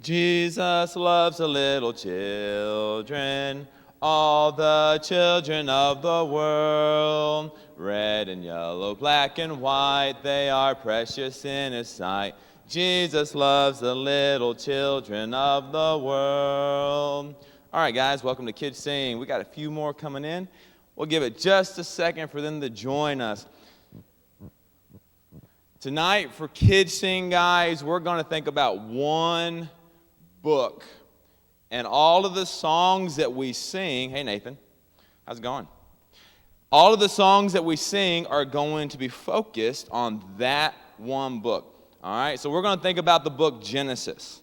Jesus loves the little children, all the children of the world. Red and yellow, black and white, they are precious in His sight. Jesus loves the little children of the world. All right, guys, welcome to Kids Sing. We got a few more coming in. We'll give it just a second for them to join us. Tonight, for Kids Sing, guys, we're going to think about one book. And all of the songs that we sing, hey Nathan, how's it going? All of the songs that we sing are going to be focused on that one book. All right, so we're going to think about the book Genesis.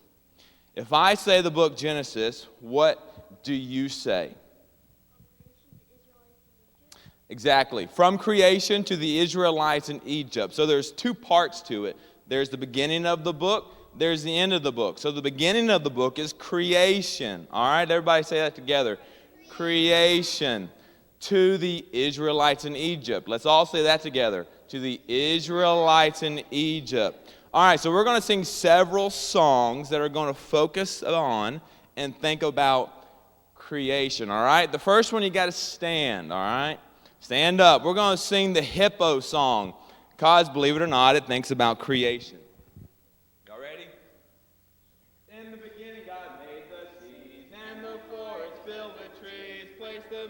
If I say the book Genesis, what do you say? Exactly, from creation to the Israelites in Egypt. So there's two parts to it. There's the beginning of the book. There's the end of the book. So the beginning of the book is creation. All right, everybody say that together. Creation to the Israelites in Egypt. Let's all say that together. To the Israelites in Egypt. All right, so we're going to sing several songs that are going to focus on and think about creation. All right, the first one you got to stand. All right, stand up. We're going to sing the Hippo song because, believe it or not, it thinks about creation.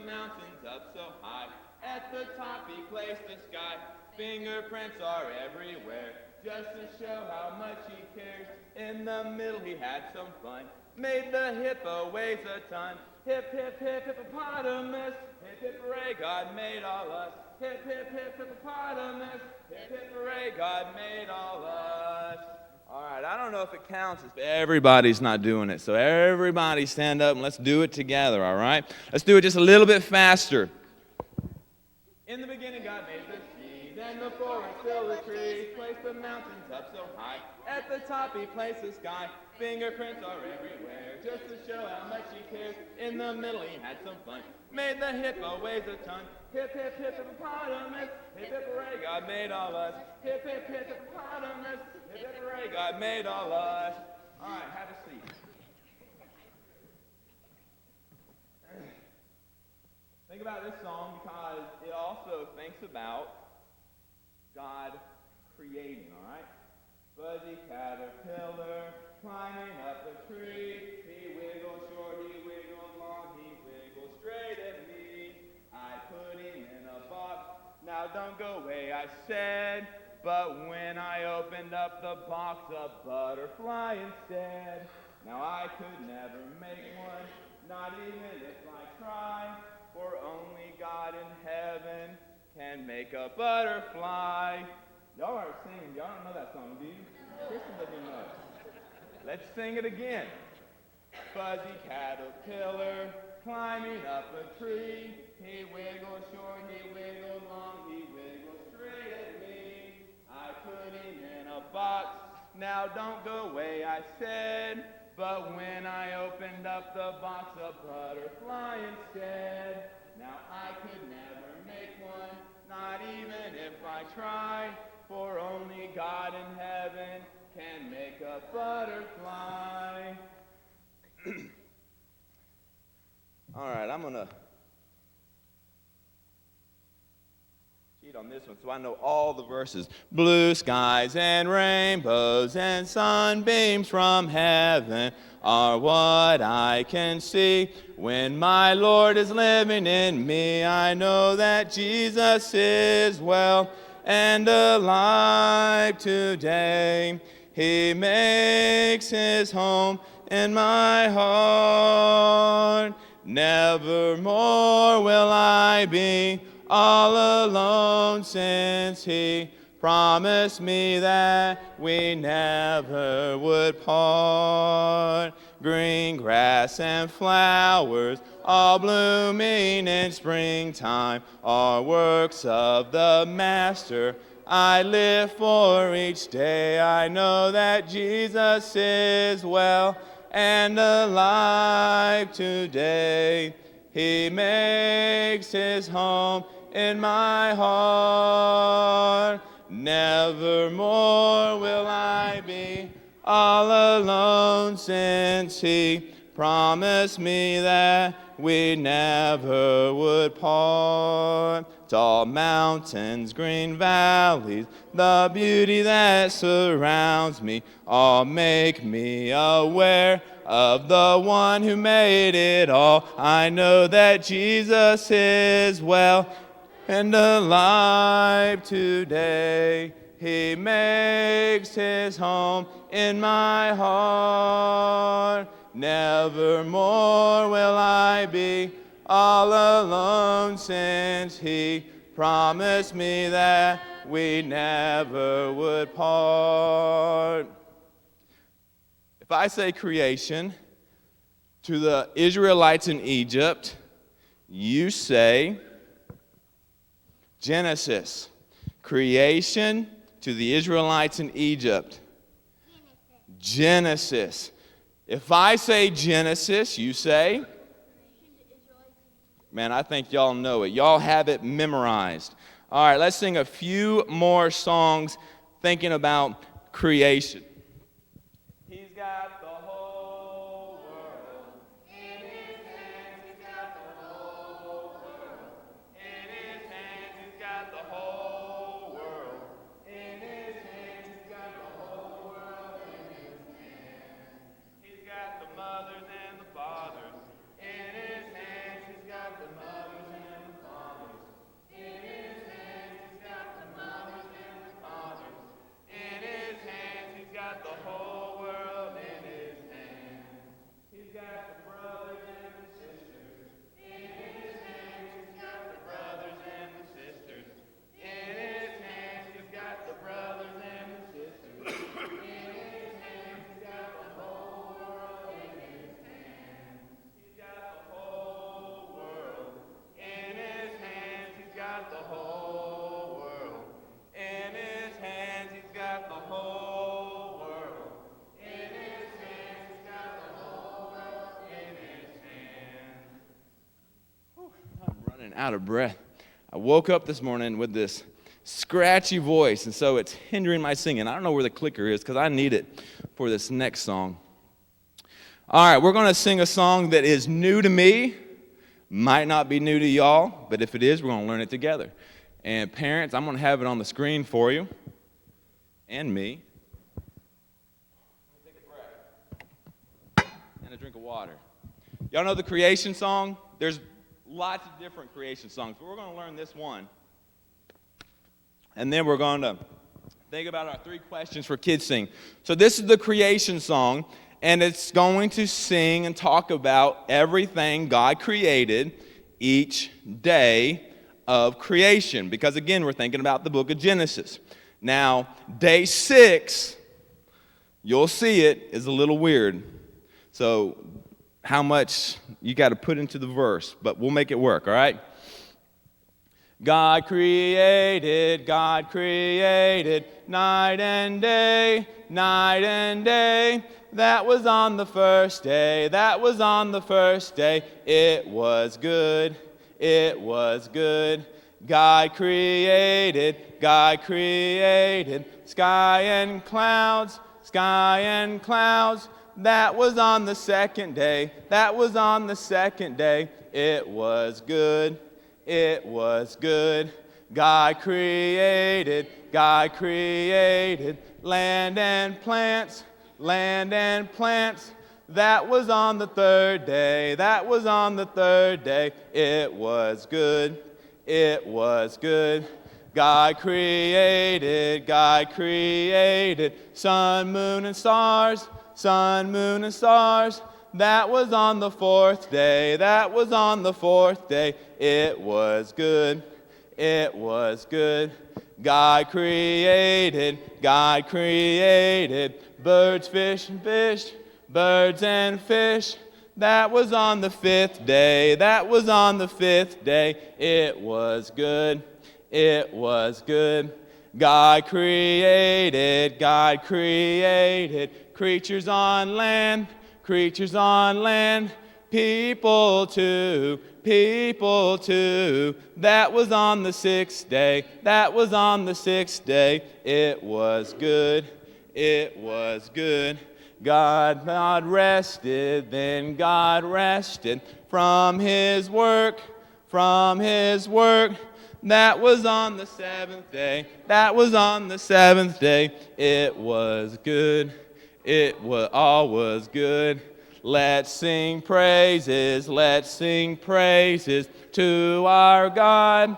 Mountains up so high, at the top He placed the sky. Fingerprints are everywhere, just to show how much He cares. In the middle He had some fun, made the hippo weighs a ton. Hip, hip, hip, hippopotamus, hip, hip, hooray, God made all us. Hip, hip, hip, hippopotamus, hip, hip, hooray, God made all us. All right, I don't know if it counts if everybody's not doing it. So everybody stand up and let's do it together, all right? Let's do it just a little bit faster. In the beginning, God made the seas and the forest filled with trees, placed the mountains up so high. At the top He placed the sky. Fingerprints are everywhere, just to show how much He cares. In the middle He had some fun, made the hippo weighs a ton. Hip, hip, hip, hippopotamus, hip, hip, hooray, God made all us. Hip, hip, hip, hippopotamus, hip, hip, hooray, God made all us. All right, have a seat. Think about this song because it also thinks about God creating, all right? Fuzzy caterpillar climbing up a tree. He wiggles short, he wiggles long, he wiggles straight at me. I put him in a box. Now don't go away, I said. But when I opened up the box, a butterfly instead. Now I could never make one, not even if I tried. For only God in heaven can make a butterfly. Y'all are singing. Y'all don't know that song, do you? Kristen doesn't know it. Let's sing it again. Fuzzy caterpillar climbing up a tree. He wiggles short, he wiggles long, he wiggles straight at me. I put him in a box. Now don't go away, I said. But when I opened up the box, a butterfly instead. Now I could never make one, not even if I tried. For only God in heaven can make a butterfly. All right, I'm going to cheat on this one so I know all the verses. Blue skies and rainbows and sunbeams from heaven are what I can see. When my Lord is living in me, I know that Jesus is well and alive today. He makes His home in my heart. Nevermore will I be all alone, since He promised me that we never would part. Green grass and flowers all blooming in springtime are works of the Master. I live for each day. I know that Jesus is well and alive today. He makes His home in my heart. Nevermore will I be all alone, since he promised me that we never would part. Tall mountains, green valleys, the beauty that surrounds me, all make me aware of the one who made it all. I know that Jesus is well and alive today. He makes his home in my heart. Nevermore will I be all alone, since he promised me that we never would part. If I say creation to the Israelites in Egypt, you say Genesis. Creation to the Israelites in Egypt. Genesis. If I say Genesis, you say? Man, I think y'all know it. Y'all have it memorized. All right, let's sing a few more songs thinking about creation. He's got the whole world in his hands. He's got the whole world in his hands. He's got the whole world in his hands. He's got the whole world in his hands. He's got the mothers and the fathers in his hands. He's got the mothers and the fathers in his hands. He's got the mothers and the fathers in his hands. He's got the whole world in his hands. He's got the brothers and the sisters in his hands. He's got the brothers and the sisters in his hands. He's got the brothers and the sisters in his hands. He's got the whole world in his hands. He's got the whole world in his hands. He's got the whole world in his hands. He's got the whole world in his hands. He's got the whole world in his hands. Whew, I'm running out of breath. I woke up this morning with this scratchy voice, and so it's hindering my singing. I don't know where the clicker is because I need it for this next song. All right, we're going to sing a song that is new to me. Might not be new to y'all, but if it is, we're going to learn it together. And parents, I'm going to have it on the screen for you and me. Take a breath and a drink of water. Y'all know the creation song? There's lots of different creation songs, but we're going to learn this one. And then we're going to think about our 3 questions for kids sing. So this is the creation song, and it's going to sing and talk about everything God created each day of creation. Because again, we're thinking about the book of Genesis. Now, day 6, you'll see it, is a little weird. So how much you got to put into the verse, but we'll make it work, all right? God created night and day, night and day. That was on the first day, that was on the first day. It was good, it was good. God created sky and clouds, sky and clouds. That was on the second day, that was on the second day. It was good, it was good. God created land and plants, land and plants. That was on the third day, that was on the third day. It was good, it was good. God created sun, moon, and stars, sun, moon, and stars. That was on the fourth day, that was on the fourth day. It was good, it was good. God created birds, fish, and fish, birds and fish. That was on the 5th day, that was on the 5th day. It was good, it was good. God created creatures on land, creatures on land. People too, people too. That was on the 6th day, that was on the 6th day. It was good, it was good. God rested, then God rested from his work, That was on the seventh day, it was good, all was good. Let's sing praises to our God,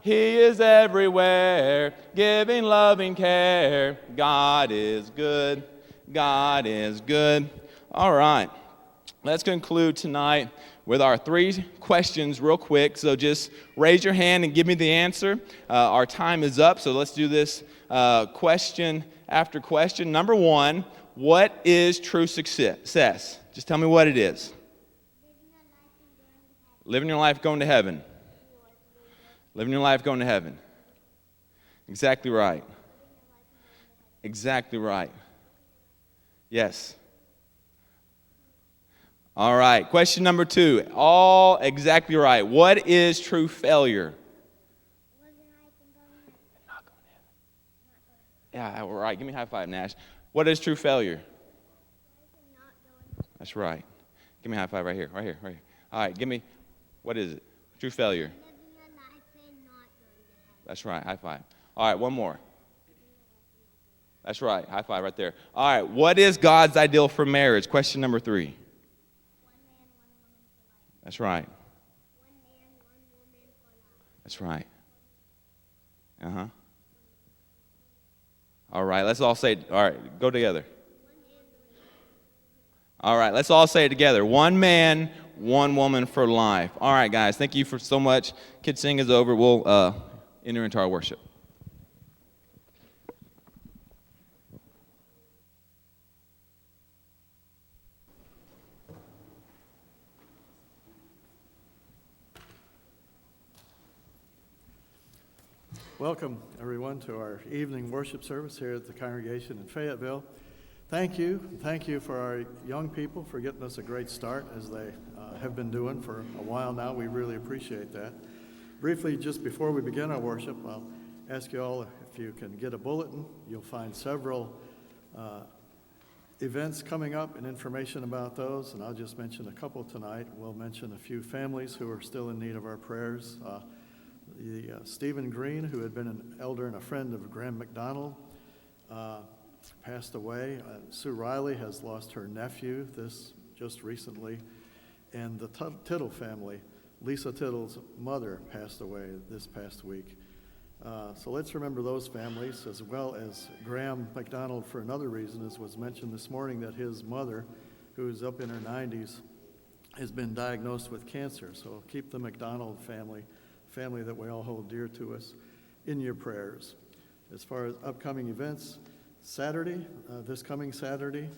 He is everywhere, giving loving care. God is good. All right, let's conclude tonight with our 3 questions real quick. So just raise your hand and give me the answer. Our time is up, so let's do this question after question. Number 1, what is true success? Just tell me what it is. Living your life going to heaven. Living your life going to heaven. Exactly right. Yes. All right. Question number 2. All exactly right. What is true failure? Not going to heaven. Yeah, all right. Give me a high five, Nash. What is true failure? That's right. Give me a high five right here. All right. Give me, what is it? True failure. That's right. High five. All right. One more. That's right. High five right there. All right. What is God's ideal for marriage? Question number 3. That's right. That's right. All right. Let's all say, all right. Go together. All right. Let's all say it together. One man, one woman for life. All right, guys. Thank you for so much. Kids Sing is over. We'll enter into our worship. Welcome, everyone, to our evening worship service here at the congregation in Fayetteville. Thank you for our young people for getting us a great start, as they have been doing for a while now. We really appreciate that. Briefly, just before we begin our worship, I'll ask you all if you can get a bulletin. You'll find several events coming up and information about those, and I'll just mention a couple tonight. We'll mention a few families who are still in need of our prayers. Stephen Green, who had been an elder and a friend of Graham McDonald, passed away. Sue Riley has lost her nephew just recently. And the Tittle family, Lisa Tittle's mother, passed away this past week. So let's remember those families, as well as Graham McDonald for another reason, as was mentioned this morning, that his mother, who's up in her 90s, has been diagnosed with cancer. So keep the McDonald family that we all hold dear to us, in your prayers. As far as upcoming events, this coming Saturday,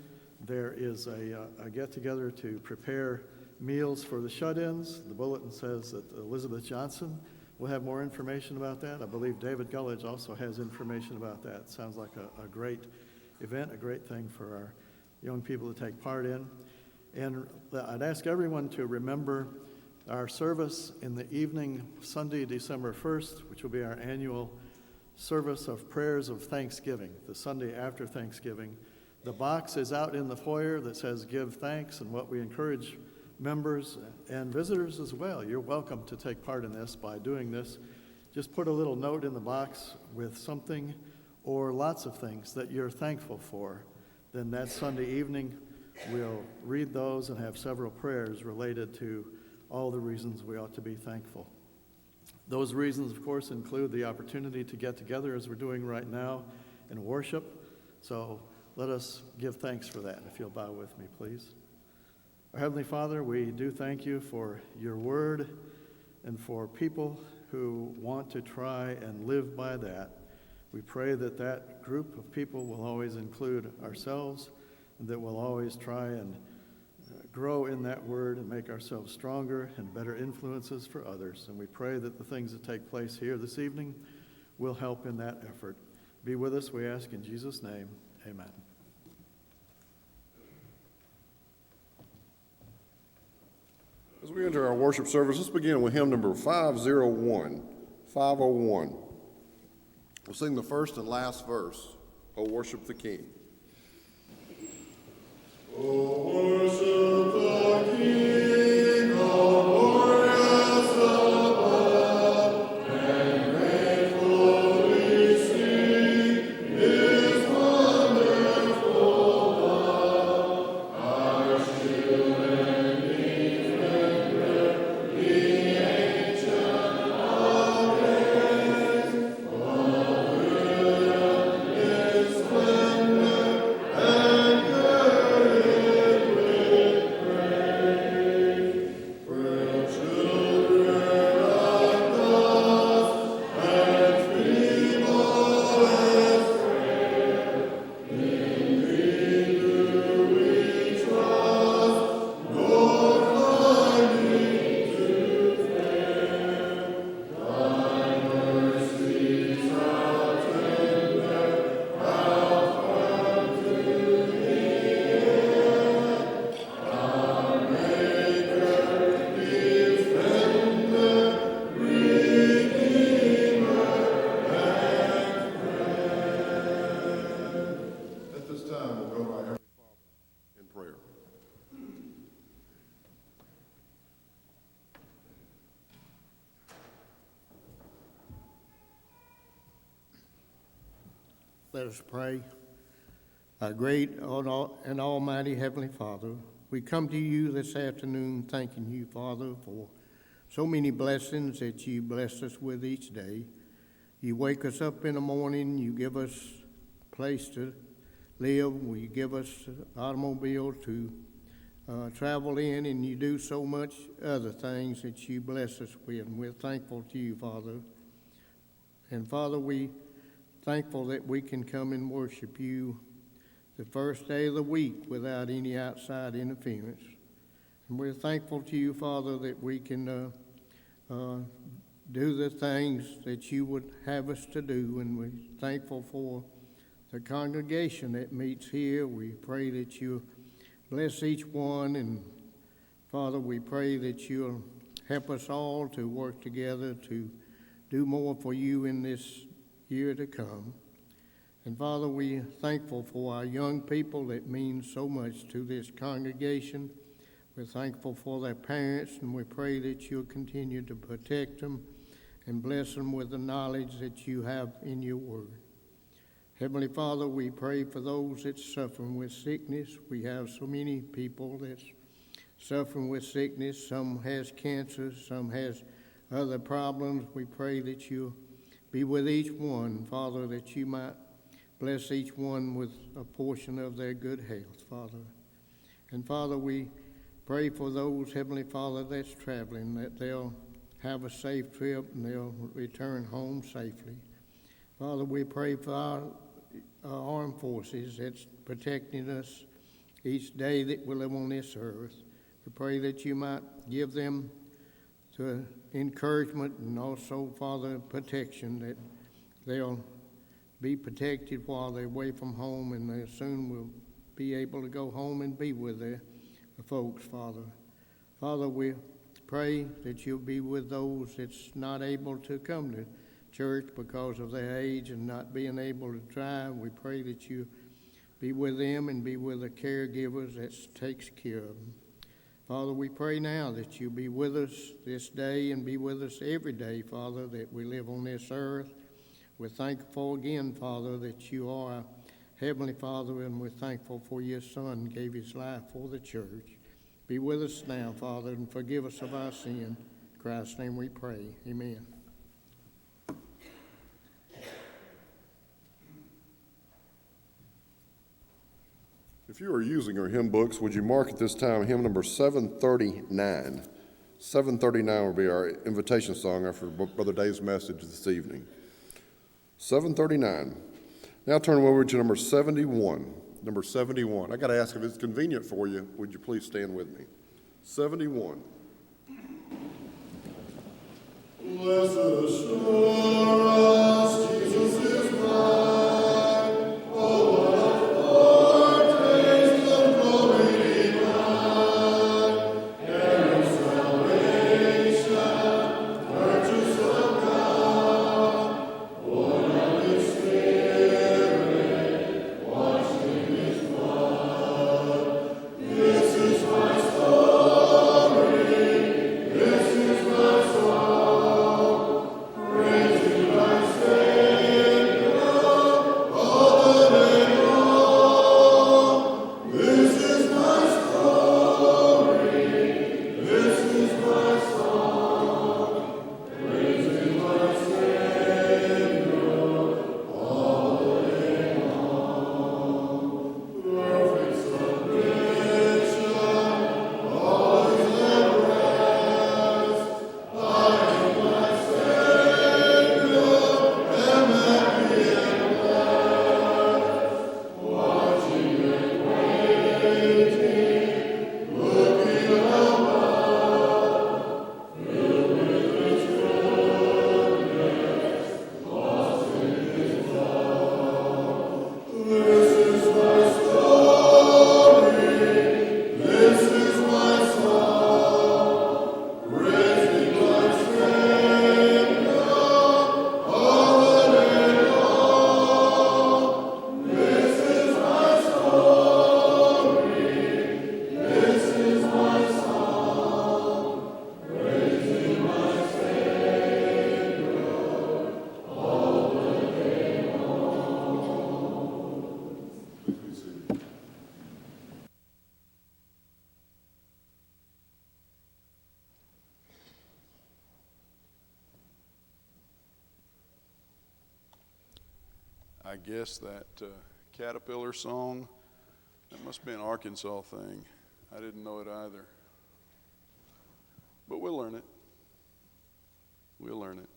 there is a get-together to prepare meals for the shut-ins. The bulletin says that Elizabeth Johnson will have more information about that. I believe David Gullidge also has information about that. Sounds like a great event, a great thing for our young people to take part in. And I'd ask everyone to remember our service in the evening, Sunday, December 1st, which will be our annual service of prayers of Thanksgiving, the Sunday after Thanksgiving. The box is out in the foyer that says give thanks, and what we encourage members and visitors as well. You're welcome to take part in this by doing this. Just put a little note in the box with something or lots of things that you're thankful for. Then that Sunday evening, we'll read those and have several prayers related to all the reasons we ought to be thankful. Those reasons, of course, include the opportunity to get together as we're doing right now and worship. So let us give thanks for that. If you'll bow with me, please. Our Heavenly Father, we do thank you for your word and for people who want to try and live by that. We pray that that group of people will always include ourselves, and that we'll always try and grow in that word and make ourselves stronger and better influences for others. And we pray that the things that take place here this evening will help in that effort. Be with us, we ask in Jesus' name. Amen. As we enter our worship service, let's begin with hymn number 501. 501. We'll sing the first and last verse, "O Worship the King." O worship the King, O glorious above, and gratefully sing His wonderful love. Our shield and defender, the Ancient of Days, all brilliant in splendor and girded with praise. Frail children of dust and feeble as frail, in Thee do we trust, nor finding to fail. Thy mercies how tender, how firm to the end. Our Maker, Defender, Redeemer, and Friend. At this time, we'll go to our Heavenly Father in prayer. Let us pray. Our great and almighty Heavenly Father, we come to you this afternoon thanking you, Father, for so many blessings that you bless us with each day. You wake us up in the morning, you give us a place to live, you give us an automobile to travel in, and you do so much other things that you bless us with, and we're thankful to you, Father. And Father, we thankful that we can come and worship you the first day of the week without any outside interference. And we're thankful to you, Father, that we can do the things that you would have us to do. And we're thankful for the congregation that meets here. We pray that you bless each one. And Father, we pray that you'll help us all to work together to do more for you in this year to come. And Father, we're thankful for our young people that mean so much to this congregation. We're thankful for their parents, and we pray that you'll continue to protect them and bless them with the knowledge that you have in your word. Heavenly Father, we pray for those that's suffering with sickness. We have so many people that's suffering with sickness. Some has cancer, some has other problems. We pray that you'll be with each one, Father, that you might bless each one with a portion of their good health, Father. And Father, we pray for those, Heavenly Father, that's traveling, that they'll have a safe trip and they'll return home safely. Father, we pray for our armed forces that's protecting us each day that we live on this earth. We pray that you might give them the encouragement and also, Father, protection, that they'll be protected while they're away from home, and they soon will be able to go home and be with their folks, Father. Father, we pray that you'll be with those that's not able to come to church because of their age and not being able to drive. We pray that you be with them and be with the caregivers that takes care of them. Father, we pray now that you be with us this day and be with us every day, Father, that we live on this earth. We're thankful again, Father, that you are our Heavenly Father, and we're thankful for your Son gave his life for the church. Be with us now, Father, and forgive us of our sin. In Christ's name we pray. Amen. If you are using your hymn books, would you mark at this time hymn number 739? 739 will be our invitation song after Brother Dave's message this evening. 739. Now turn over to number 71. Number 71. I got to ask if it's convenient for you, would you please stand with me? 71. Blessed assurance, Jesus is mine. Oh, what a foretaste of glory divine, heir of salvation, purchase of God, born of his I guess that caterpillar song, that must be an Arkansas thing. I didn't know it either. But we'll learn it. We'll learn it.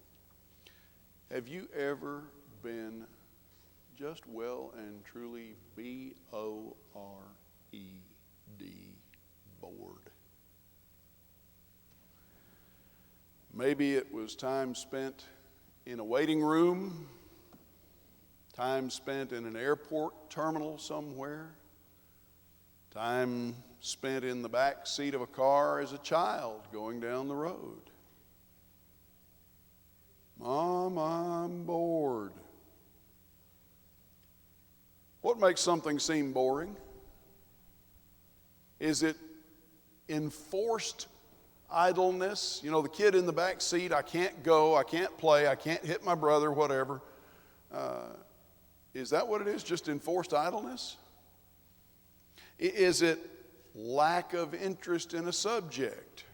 Have you ever been just well and truly B-O-R-E-D, bored? Maybe it was time spent in a waiting room, time spent in an airport terminal somewhere, time spent in the back seat of a car as a child going down the road. Mom, I'm bored. What makes something seem boring? Is it enforced idleness? You know, the kid in the back seat, I can't go, I can't play, I can't hit my brother, whatever. Is that what it is, just enforced idleness? Is it lack of interest in a subject?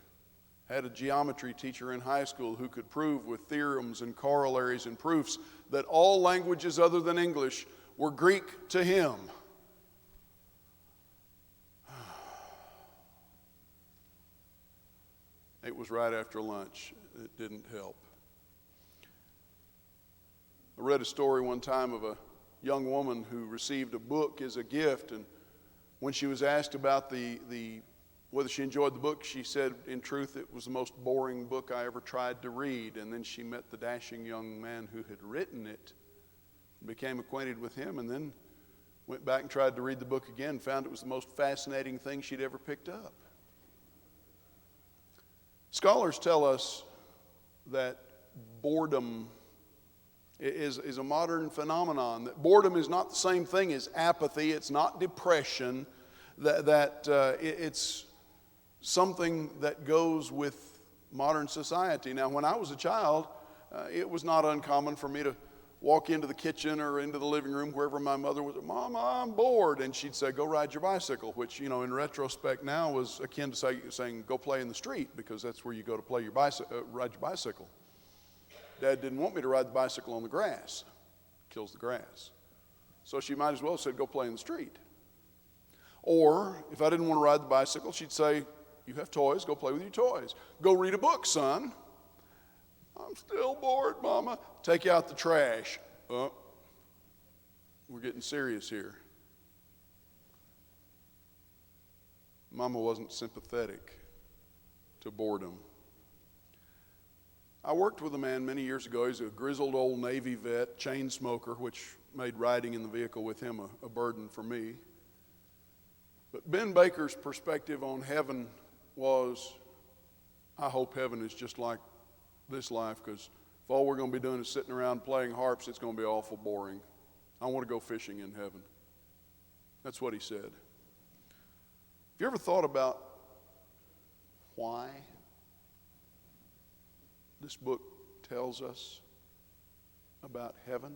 I had a geometry teacher in high school who could prove with theorems and corollaries and proofs that all languages other than English were Greek to him. It was right after lunch. It didn't help. I read a story one time of a young woman who received a book as a gift, and when she was asked about whether she enjoyed the book, she said, in truth, it was the most boring book I ever tried to read. And then she met the dashing young man who had written it, became acquainted with him, and then went back and tried to read the book again and found it was the most fascinating thing she'd ever picked up. Scholars tell us that boredom is a modern phenomenon, that boredom is not the same thing as apathy, it's not depression, it's something that goes with modern society. Now, when I was a child, it was not uncommon for me to walk into the kitchen or into the living room, wherever my mother was, Mama, I'm bored. And she'd say, go ride your bicycle, which, you know, in retrospect now was akin to saying, go play in the street, because that's where you go to play your ride your bicycle. Dad didn't want me to ride the bicycle on the grass. Kills the grass. So she might as well have said, go play in the street. Or if I didn't want to ride the bicycle, she'd say, you have toys, go play with your toys. Go read a book, son. I'm still bored, Mama. Take out the trash. Oh, we're getting serious here. Mama wasn't sympathetic to boredom. I worked with a man many years ago. He's a grizzled old Navy vet, chain smoker, which made riding in the vehicle with him a burden for me. But Ben Baker's perspective on heaven was, I hope heaven is just like this life, because if all we're going to be doing is sitting around playing harps, it's going to be awful boring. I want to go fishing in heaven. That's what he said. Have you ever thought about why this book tells us about heaven?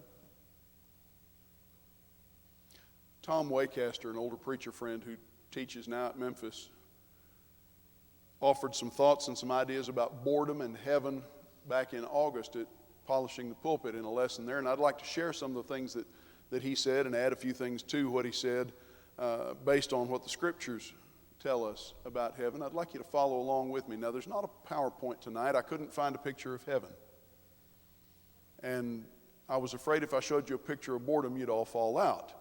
Tom Waycaster, an older preacher friend who teaches now at Memphis, offered some thoughts and some ideas about boredom and heaven back in August at Polishing the Pulpit in a lesson there. And I'd like to share some of the things that he said and add a few things to what he said based on what the scriptures tell us about heaven. I'd like you to follow along with me. Now, there's not a PowerPoint tonight. I couldn't find a picture of heaven. And I was afraid if I showed you a picture of boredom, you'd all fall out.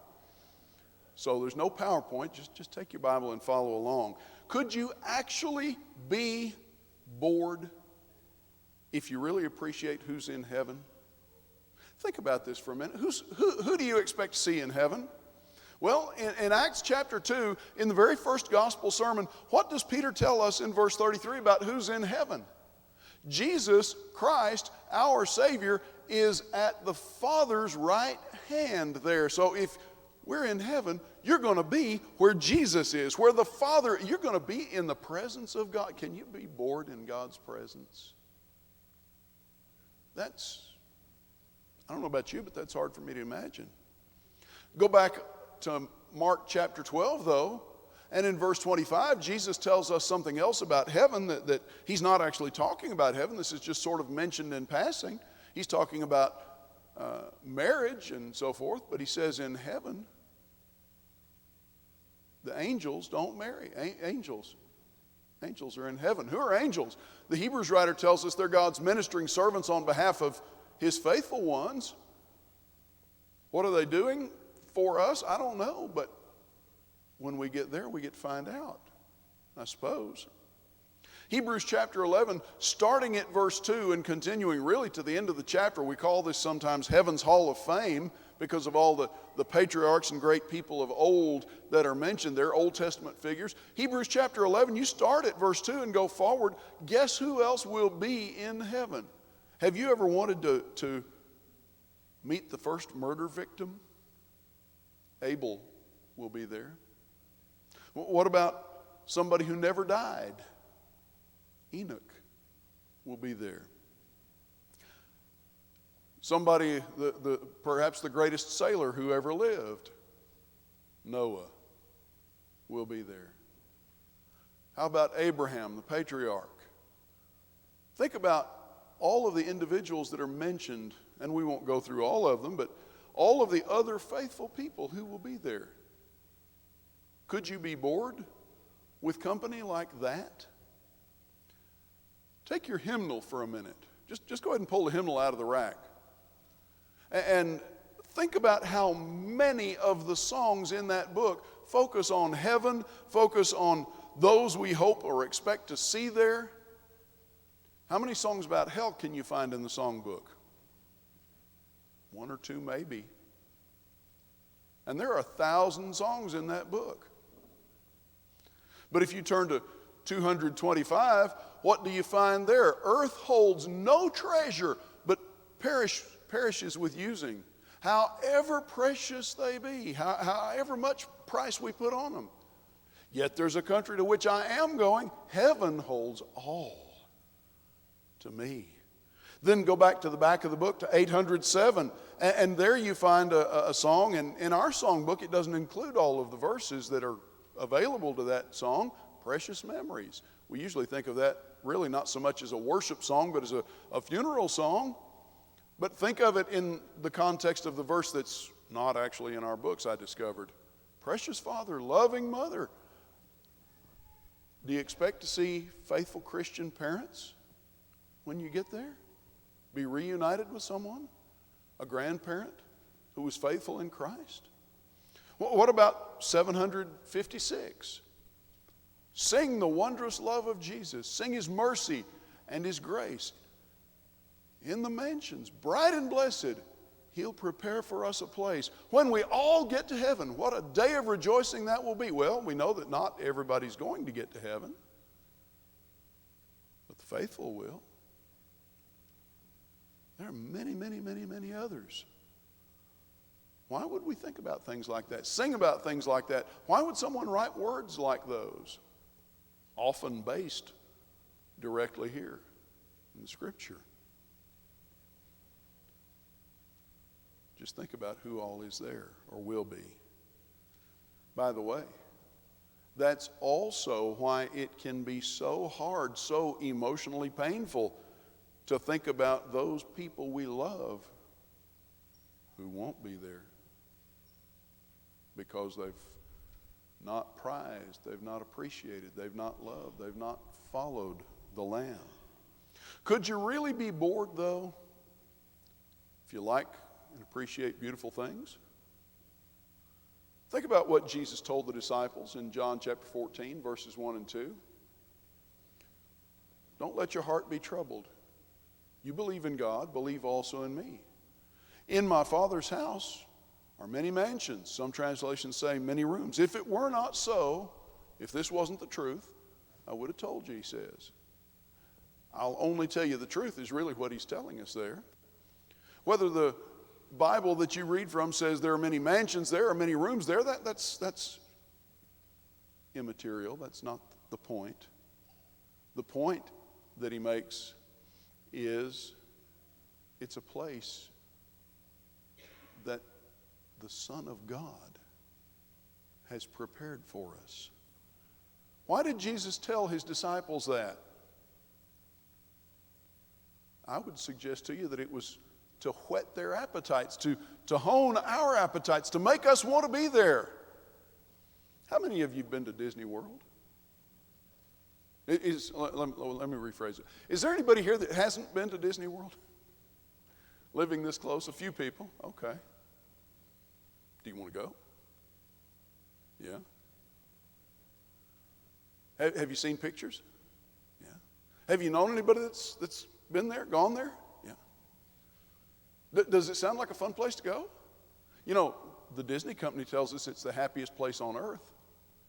So there's no PowerPoint. Just take your Bible and follow along. Could you actually be bored if you really appreciate who's in heaven? Think about this for a minute. Who do you expect to see in heaven? Well, in Acts chapter 2, in the very first gospel sermon, what does Peter tell us in verse 33 about who's in heaven? Jesus Christ, our Savior, is at the Father's right hand there. So if we're in heaven, you're going to be where Jesus is, where the Father, you're going to be in the presence of God. Can you be bored in God's presence? I don't know about you, but that's hard for me to imagine. Go back to Mark chapter 12, though, and in verse 25, Jesus tells us something else about heaven that he's not actually talking about heaven. This is just sort of mentioned in passing. He's talking about marriage and so forth, but he says in heaven, the angels don't marry. Angels are in heaven. Who are angels? The Hebrews writer tells us they're God's ministering servants on behalf of his faithful ones. What are they doing for us? I don't know, but when we get there, we get to find out, I suppose. Hebrews chapter 11, starting at verse 2 and continuing really to the end of the chapter. We call this sometimes Heaven's Hall of Fame because of all the patriarchs and great people of old that are mentioned there, Old Testament figures. Hebrews chapter 11, you start at verse 2 and go forward. Guess who else will be in heaven? Have you ever wanted to meet the first murder victim? Abel will be there. What about somebody who never died? Enoch will be there. Somebody, perhaps the greatest sailor who ever lived, Noah, will be there. How about Abraham, the patriarch? Think about all of the individuals that are mentioned, and we won't go through all of them, but all of the other faithful people who will be there. Could you be bored with company like that? Take your hymnal for a minute. Just go ahead and pull the hymnal out of the rack. And think about how many of the songs in that book focus on heaven, focus on those we hope or expect to see there. How many songs about hell can you find in the songbook? One or two maybe. And there are 1,000 songs in that book. But if you turn to 225, what do you find there? Earth holds no treasure, but perishes with using. However precious they be, however much price we put on them. Yet there's a country to which I am going. Heaven holds all to me. Then go back to the back of the book to 807, and there you find a song. And in our songbook, it doesn't include all of the verses that are available to that song. Precious Memories. We usually think of that really not so much as a worship song, but as a funeral song. But think of it in the context of the verse that's not actually in our books, I discovered. Precious Father, loving Mother. Do you expect to see faithful Christian parents when you get there? Be reunited with someone? A grandparent who was faithful in Christ? What about 756? Sing the wondrous love of Jesus. Sing his mercy and his grace. In the mansions, bright and blessed, he'll prepare for us a place. When we all get to heaven, what a day of rejoicing that will be. Well, we know that not everybody's going to get to heaven, but the faithful will. There are many, many, many, many others. Why would we think about things like that? Sing about things like that? Why would someone write words like those? Often based directly here in the Scripture. Just think about who all is there or will be. By the way, that's also why it can be so hard, so emotionally painful to think about those people we love who won't be there because they've not prized, they've not appreciated, they've not loved, they've not followed the Lamb. Could you really be bored, though, if you like and appreciate beautiful things? Think about what Jesus told the disciples in John chapter 14, verses 1 and 2. Don't let your heart be troubled. You believe in God, believe also in me. In my Father's house are many mansions. Some translations say many rooms. If it were not so, if this wasn't the truth, I would have told you, he says. I'll only tell you the truth is really what he's telling us there. Whether the Bible that you read from says there are many mansions there or many rooms there, that's immaterial. That's not the point. The point that he makes is it's a place that the Son of God has prepared for us. Why did Jesus tell his disciples that? I would suggest to you that it was to whet their appetites, to hone our appetites, to make us want to be there. How many of you have been to Disney World? Let me rephrase it. Is there anybody here that hasn't been to Disney World? Living this close? A few people. Okay. Do you want to go? Yeah. Have you seen pictures? Yeah. Have you known anybody that's been there, gone there? Yeah. Does it sound like a fun place to go? You know, the Disney company tells us it's the happiest place on earth.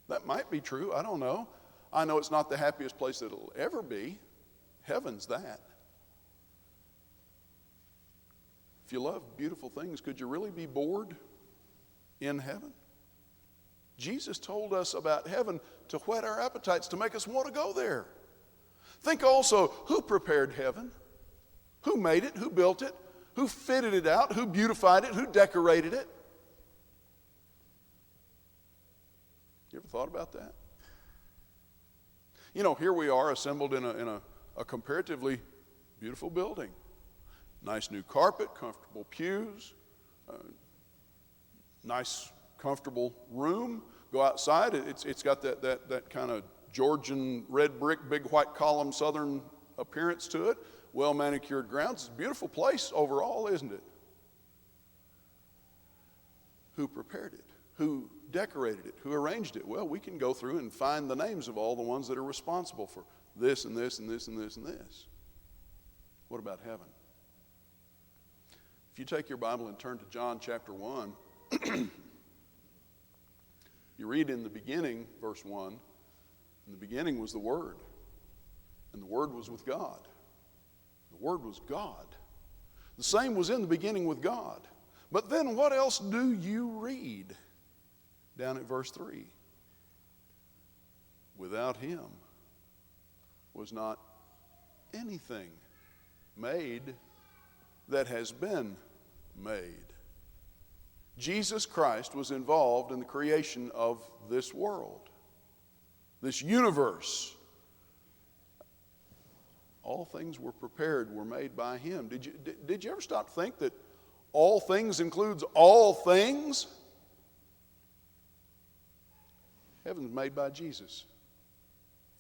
That might be true. I don't know. I know it's not the happiest place that it'll ever be. Heaven's that. If you love beautiful things, could you really be bored in heaven? Jesus told us about heaven to whet our appetites, to make us want to go there. Think also, who prepared heaven? Who made it? Who built it? Who fitted it out? Who beautified it? Who decorated it? You ever thought about that? You know, here we are assembled in a comparatively beautiful building. Nice new carpet, comfortable pews, nice comfortable room. Go outside, it's got that kind of Georgian red brick, big white column southern appearance to it. Well manicured grounds. It's a beautiful place overall, isn't it? Who prepared it? Who decorated it? Who arranged it? Well, we can go through and find the names of all the ones that are responsible for this and this and this and this and this. What about heaven? If you take your Bible and turn to John chapter 1, you read in the beginning, verse 1, in the beginning was the Word, and the Word was with God. The Word was God. The same was in the beginning with God. But then what else do you read down at verse 3? Without Him was not anything made that has been made. Jesus Christ was involved in the creation of this world, this universe. All things were prepared, were made by Him. Did you ever stop to think that all things includes all things? Heaven's made by Jesus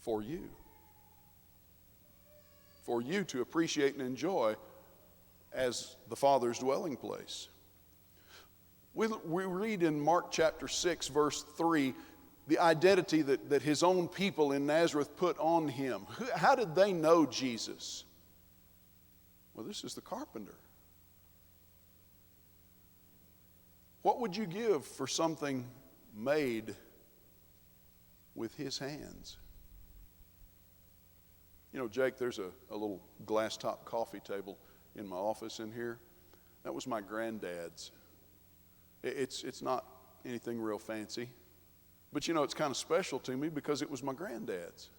for you. For you to appreciate and enjoy as the Father's dwelling place. We read in Mark chapter 6, verse 3, the identity that His own people in Nazareth put on Him. How did they know Jesus? Well, this is the carpenter. What would you give for something made with His hands? You know, Jake, there's a little glass top coffee table in my office in here. That was my granddad's. It's not anything real fancy. But you know, it's kind of special to me because it was my granddad's.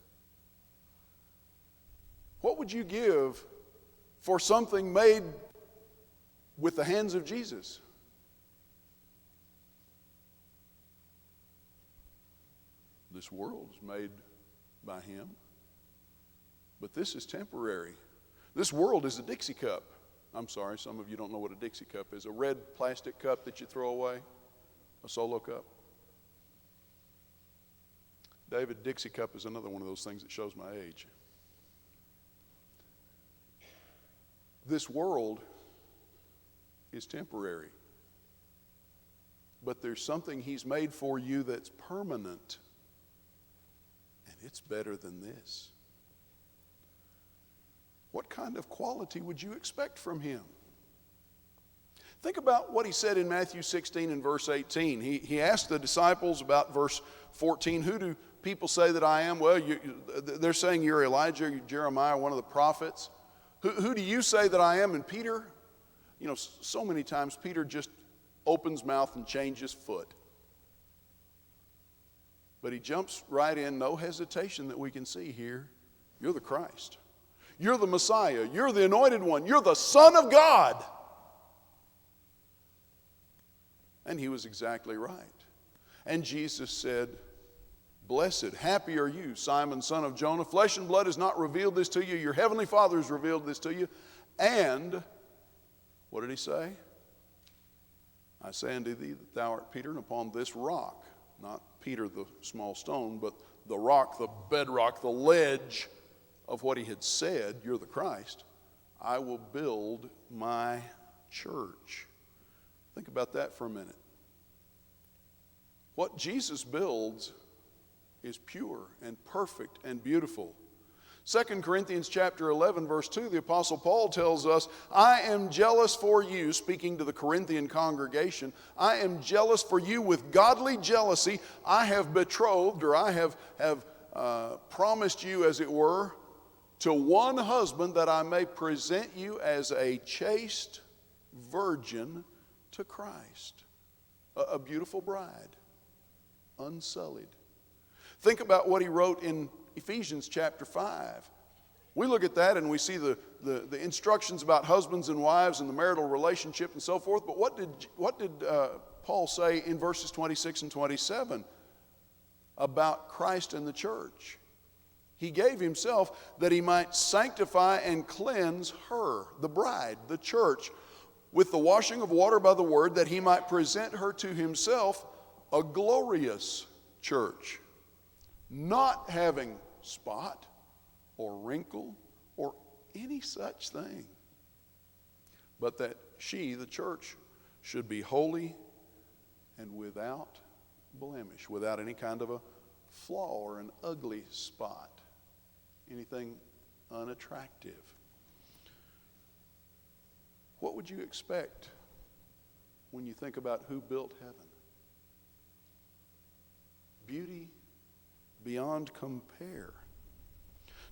What would you give for something made with the hands of Jesus? This world is made by Him. But this is temporary. This world is a Dixie cup. I'm sorry, some of you don't know what a Dixie cup is. A red plastic cup that you throw away, a Solo cup. David, Dixie cup is another one of those things that shows my age. This world is temporary. But there's something He's made for you that's permanent. And it's better than this. What kind of quality would you expect from Him? Think about what He said in Matthew 16 and verse 18. He asked the disciples about verse 14, who do people say that I am? Well, they're saying you're Elijah, you're Jeremiah, one of the prophets. Who do you say that I am? And Peter, you know, so many times Peter just opens mouth and changes foot. But he jumps right in, no hesitation that we can see here. You're the Christ. You're the Messiah. You're the anointed one. You're the Son of God. And he was exactly right. And Jesus said, blessed, happy are you, Simon, son of Jonah. Flesh and blood has not revealed this to you. Your heavenly Father has revealed this to you. And What did he say? I say unto thee that thou art Peter, and upon this rock, not Peter the small stone, but the rock, the bedrock, the ledge of what he had said, you're the Christ, I will build my church. Think about that for a minute. What Jesus builds is pure and perfect and beautiful. 2 Corinthians chapter 11, verse 2, the Apostle Paul tells us, I am jealous for you, speaking to the Corinthian congregation, I am jealous for you with godly jealousy. I have betrothed, or I have promised you, as it were, to one husband, that I may present you as a chaste virgin to Christ. A beautiful bride, unsullied. Think about what he wrote in Ephesians chapter 5. We look at that and we see the instructions about husbands and wives and the marital relationship and so forth. But what did Paul say in verses 26 and 27 about Christ and the church? He gave himself that he might sanctify and cleanse her, the bride, the church, with the washing of water by the word, that he might present her to himself a glorious church, not having spot or wrinkle or any such thing, but that she, the church, should be holy and without blemish, without any kind of a flaw or an ugly spot, anything unattractive. What would you expect when you think about who built heaven? Beauty beyond compare.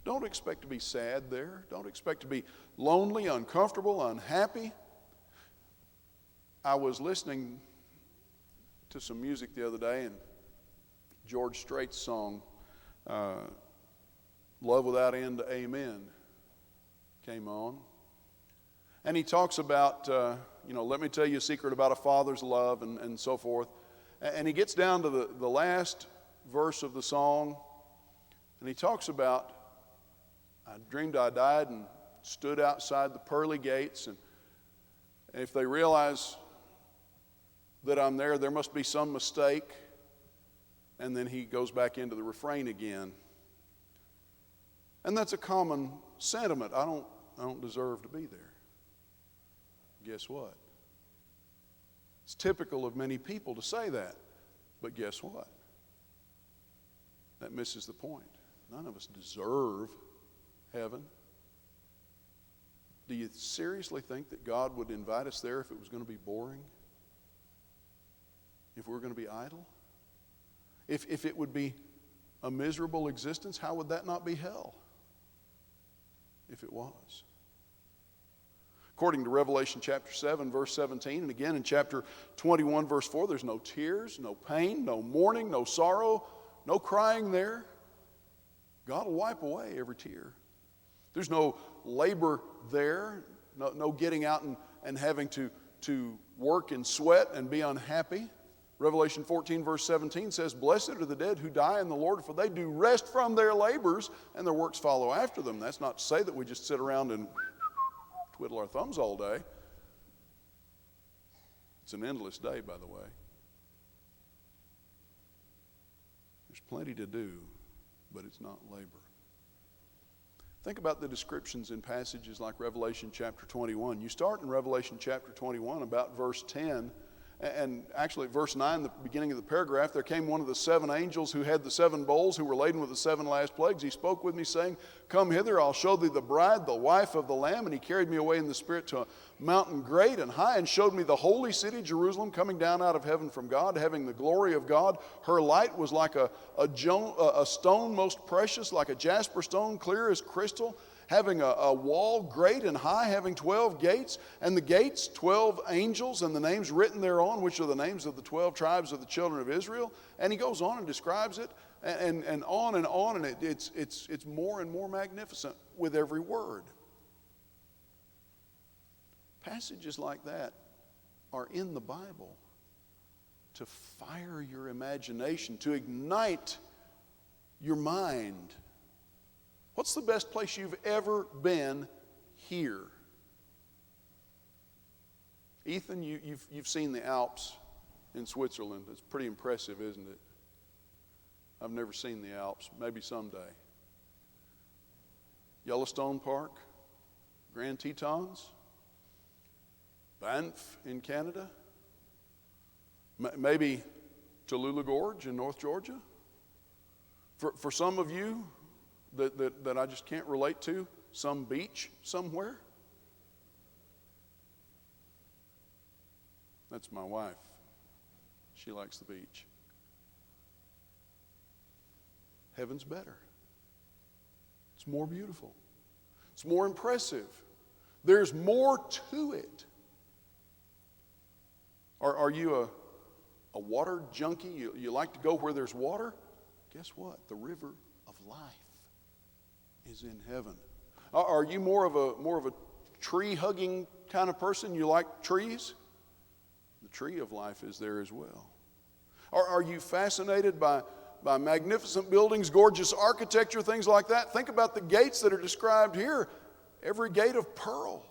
Don't expect to be sad there. Don't expect to be lonely, uncomfortable, unhappy. I was listening to some music the other day, and George Strait's song, Love Without End, Amen, came on. And he talks about, let me tell you a secret about a father's love and so forth. And he gets down to the last verse of the song, and he talks about, I dreamed I died and stood outside the pearly gates, and if they realize that I'm there, there must be some mistake. And then he goes back into the refrain again. And that's a common sentiment. I don't deserve to be there. Guess what? It's typical of many people to say that. But guess what? That misses the point. None of us deserve heaven. Do you seriously think that God would invite us there if it was going to be boring? If we were going to be idle? If it would be a miserable existence, how would that not be hell? If it was. According to Revelation chapter 7, verse 17, and again in chapter 21, verse 4, there's no tears, no pain, no mourning, no sorrow, no crying there. God will wipe away every tear. There's no labor there, no getting out and having to work and sweat and be unhappy. Revelation 14, verse 17 says, Blessed are the dead who die in the Lord, for they do rest from their labors, and their works follow after them. That's not to say that we just sit around and twiddle our thumbs all day. It's an endless day, by the way. There's plenty to do, but it's not labor. Think about the descriptions in passages like Revelation chapter 21. You start in Revelation chapter 21 about verse 10, and actually at verse 9, the beginning of the paragraph, there came one of the seven angels who had the seven bowls, who were laden with the seven last plagues. He spoke with me, saying, Come hither, I'll show thee the bride, the wife of the Lamb. And he carried me away in the Spirit to a mountain great and high, and showed me the holy city, Jerusalem, coming down out of heaven from God, having the glory of God. Her light was like a stone most precious, like a jasper stone, clear as crystal, having a wall great and high, having 12 gates, and the gates 12 angels, and the names written thereon, which are the names of the 12 tribes of the children of Israel. And he goes on and describes it, and on, and it's more and more magnificent with every word. Passages like that are in the Bible to fire your imagination, to ignite your mind. What's the best place you've ever been here? Ethan, you've seen the Alps in Switzerland. It's pretty impressive, isn't it? I've never seen the Alps. Maybe someday. Yellowstone Park, Grand Tetons, Banff in Canada, maybe Tallulah Gorge in North Georgia. For some of you that I just can't relate to, some beach somewhere. That's my wife. She likes the beach. Heaven's better. It's more beautiful. It's more impressive. There's more to it. Are you a water junkie? You like to go where there's water? Guess what? The river of life is in heaven. Are you more of a tree-hugging kind of person? You like trees? The tree of life is there as well. Are you fascinated by magnificent buildings, gorgeous architecture, things like that? Think about the gates that are described here. Every gate of pearl.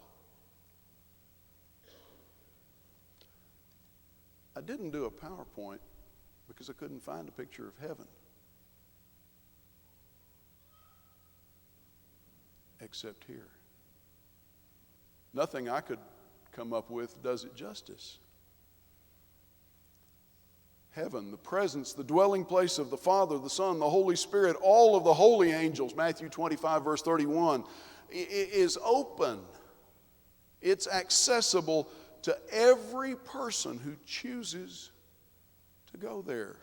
I didn't do a PowerPoint because I couldn't find a picture of heaven. Except here. Nothing I could come up with does it justice. Heaven, the presence, the dwelling place of the Father, the Son, the Holy Spirit, all of the holy angels, Matthew 25, verse 31, is open. It's accessible to every person who chooses to go there,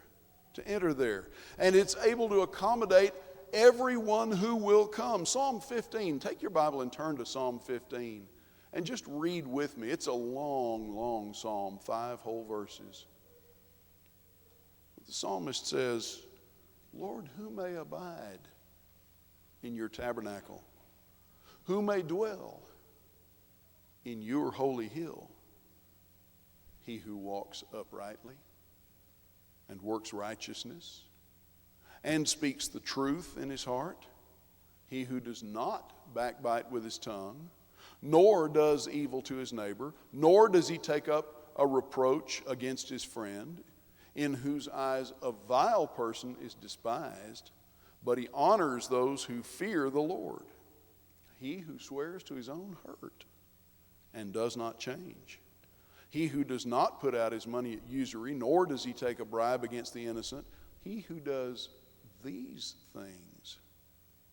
to enter there. And it's able to accommodate everyone who will come. Psalm 15, take your Bible and turn to Psalm 15 and just read with me. It's a long, long psalm, 5 whole verses. The psalmist says, Lord, who may abide in your tabernacle? Who may dwell in your holy hill? He who walks uprightly and works righteousness and speaks the truth in his heart. He who does not backbite with his tongue, nor does evil to his neighbor, nor does he take up a reproach against his friend, in whose eyes a vile person is despised, but he honors those who fear the Lord. He who swears to his own hurt and does not change. He who does not put out his money at usury, nor does he take a bribe against the innocent. He who does these things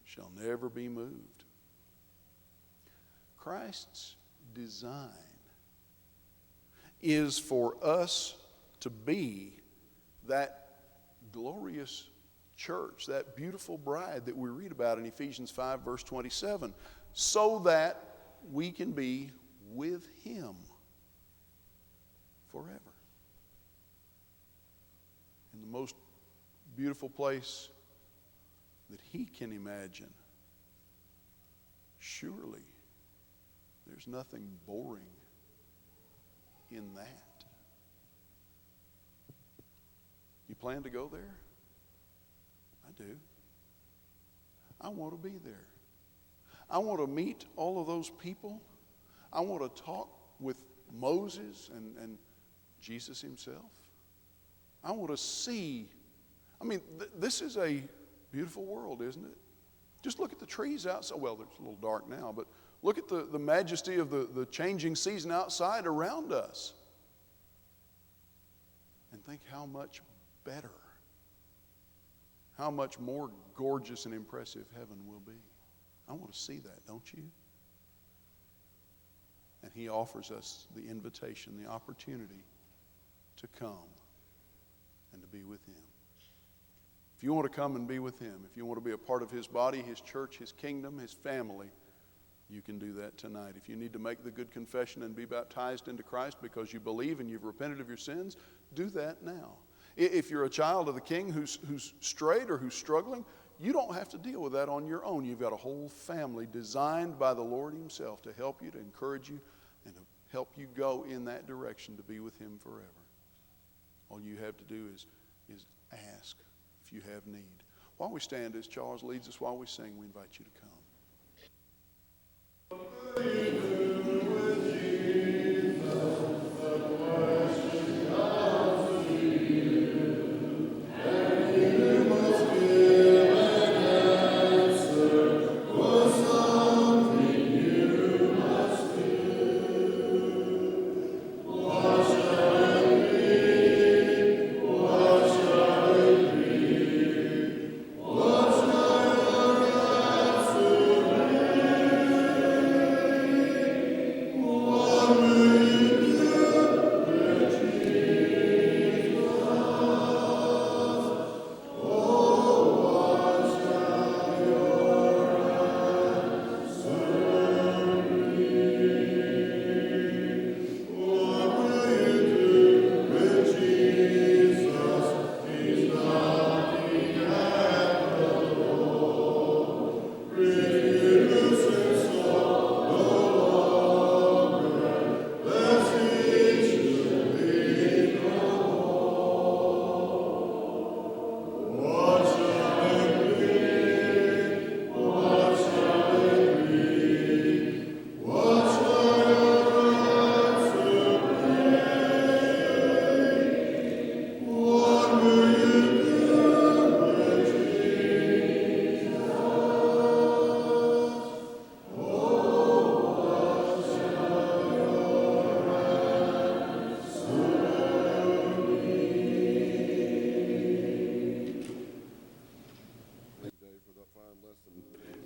shall never be moved. Christ's design is for us to be that glorious church, that beautiful bride that we read about in Ephesians 5, verse 27, so that we can be with him forever. In the most beautiful place that he can imagine. Surely there's nothing boring in that. You plan to go there? I do. I want to be there. I want to meet all of those people. I want to talk with Moses and Jesus himself. I want to see. This is a beautiful world, isn't it? Just look at the trees outside. Well, it's a little dark now, but look at the majesty of the changing season outside around us. And think how much better, how much more gorgeous and impressive heaven will be. I want to see that, don't you? And he offers us the invitation, the opportunity to come and to be with him. If you want to come and be with him, if you want to be a part of his body, his church, his kingdom, his family, you can do that tonight. If you need to make the good confession and be baptized into Christ because you believe and you've repented of your sins, do that now. If you're a child of the King who's strayed or who's struggling, you don't have to deal with that on your own. You've got a whole family designed by the Lord himself to help you, to encourage you, and to help you go in that direction to be with him forever. All you have to do is ask if you have need. While we stand, as Charles leads us, while we sing, we invite you to come.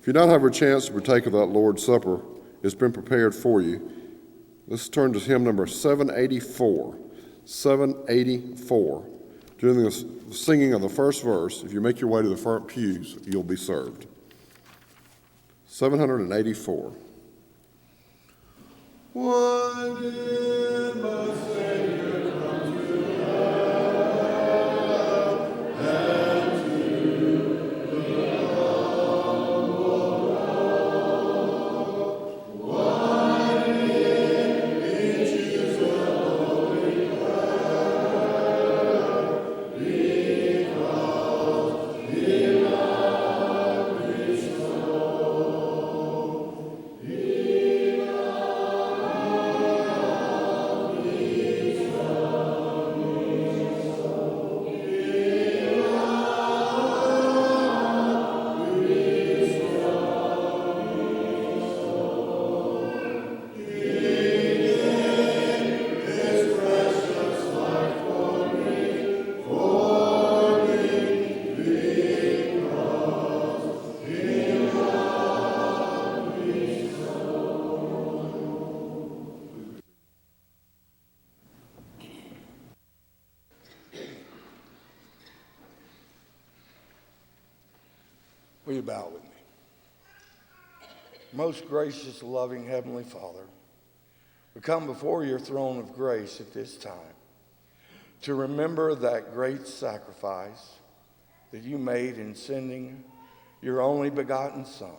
you not have a chance to partake of that Lord's Supper, it's been prepared for you. Let's turn to hymn number 784. 784. During the singing of the first verse, if you make your way to the front pews, you'll be served. 784. Why did my Savior come to earth and to the humble world? Why did he choose a lowly birth? Because he loved me so. Will you bow with me? Most gracious, loving Heavenly Father, we come before your throne of grace at this time to remember that great sacrifice that you made in sending your only begotten Son,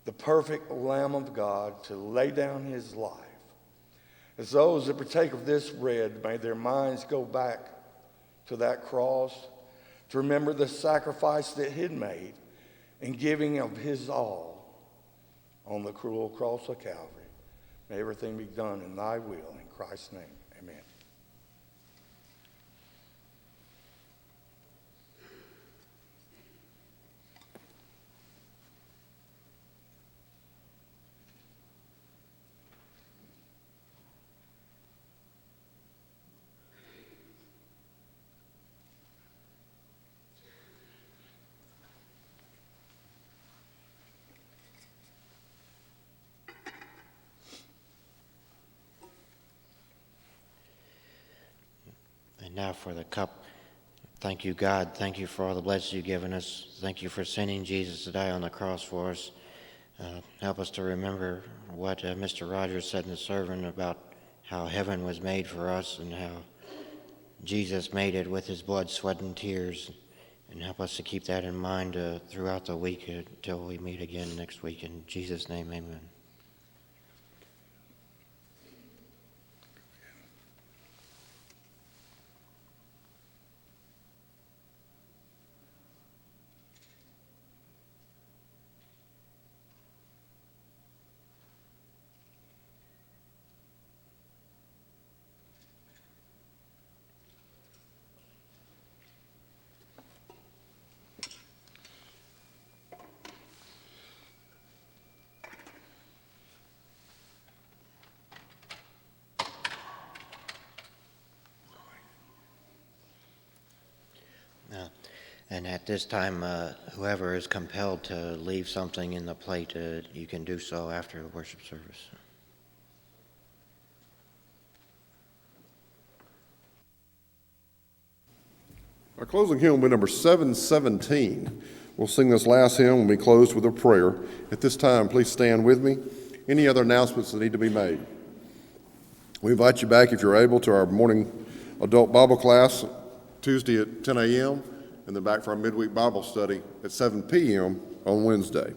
the perfect Lamb of God, to lay down his life. As those that partake of this bread, may their minds go back to that cross, to remember the sacrifice that he made in giving of his all on the cruel cross of Calvary. May everything be done in thy will. In Christ's name, amen. And now for the cup. Thank you, God. Thank you for all the blessings you've given us. Thank you for sending Jesus to die on the cross for us. Help us to remember what Mr. Rogers said in the sermon about how heaven was made for us and how Jesus made it with his blood, sweat, and tears. And help us to keep that in mind throughout the week until we meet again next week. In Jesus' name, amen. And at this time, whoever is compelled to leave something in the plate, you can do so after the worship service. Our closing hymn will be number 717. We'll sing this last hymn when we close with a prayer. At this time, please stand with me. Any other announcements that need to be made? We invite you back, if you're able, to our morning adult Bible class Tuesday at 10 a.m. and then back for our midweek Bible study at 7 p.m. on Wednesday.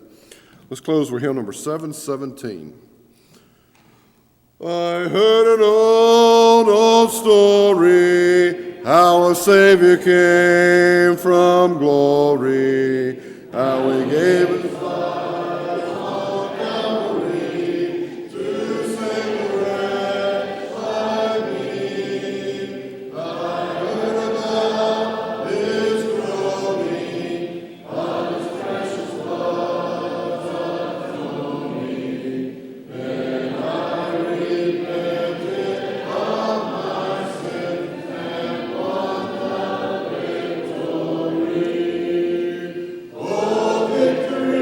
Let's close with hymn number 717. I heard an old story, how a Savior came from glory, how he gave his life on Calvary to save a wretch like me. I heard about his groaning, of his precious blood atoning me. Then I repented of my sin and won the victory. Oh, victory!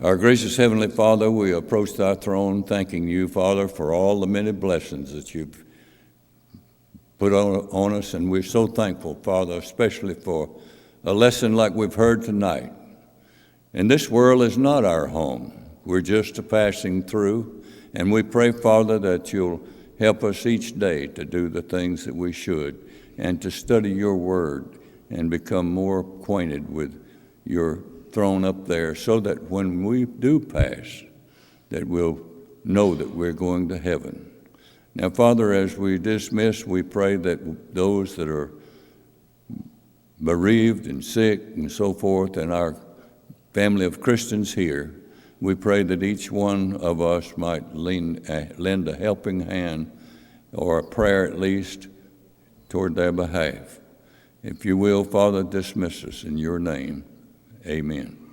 Our gracious Heavenly Father, we approach thy throne thanking you, Father, for all the many blessings that you've put on us, and we're so thankful, Father, especially for a lesson like we've heard tonight. And this world is not our home. We're just a passing through, and we pray, Father, that you'll help us each day to do the things that we should and to study your word and become more acquainted with your throne up there, so that when we do pass, that we'll know that we're going to heaven. Now, Father, as we dismiss, we pray that those that are bereaved and sick and so forth, and our family of Christians here, we pray that each one of us might lend a helping hand, or a prayer at least, toward their behalf. If you will, Father, dismiss us in your name. Amen.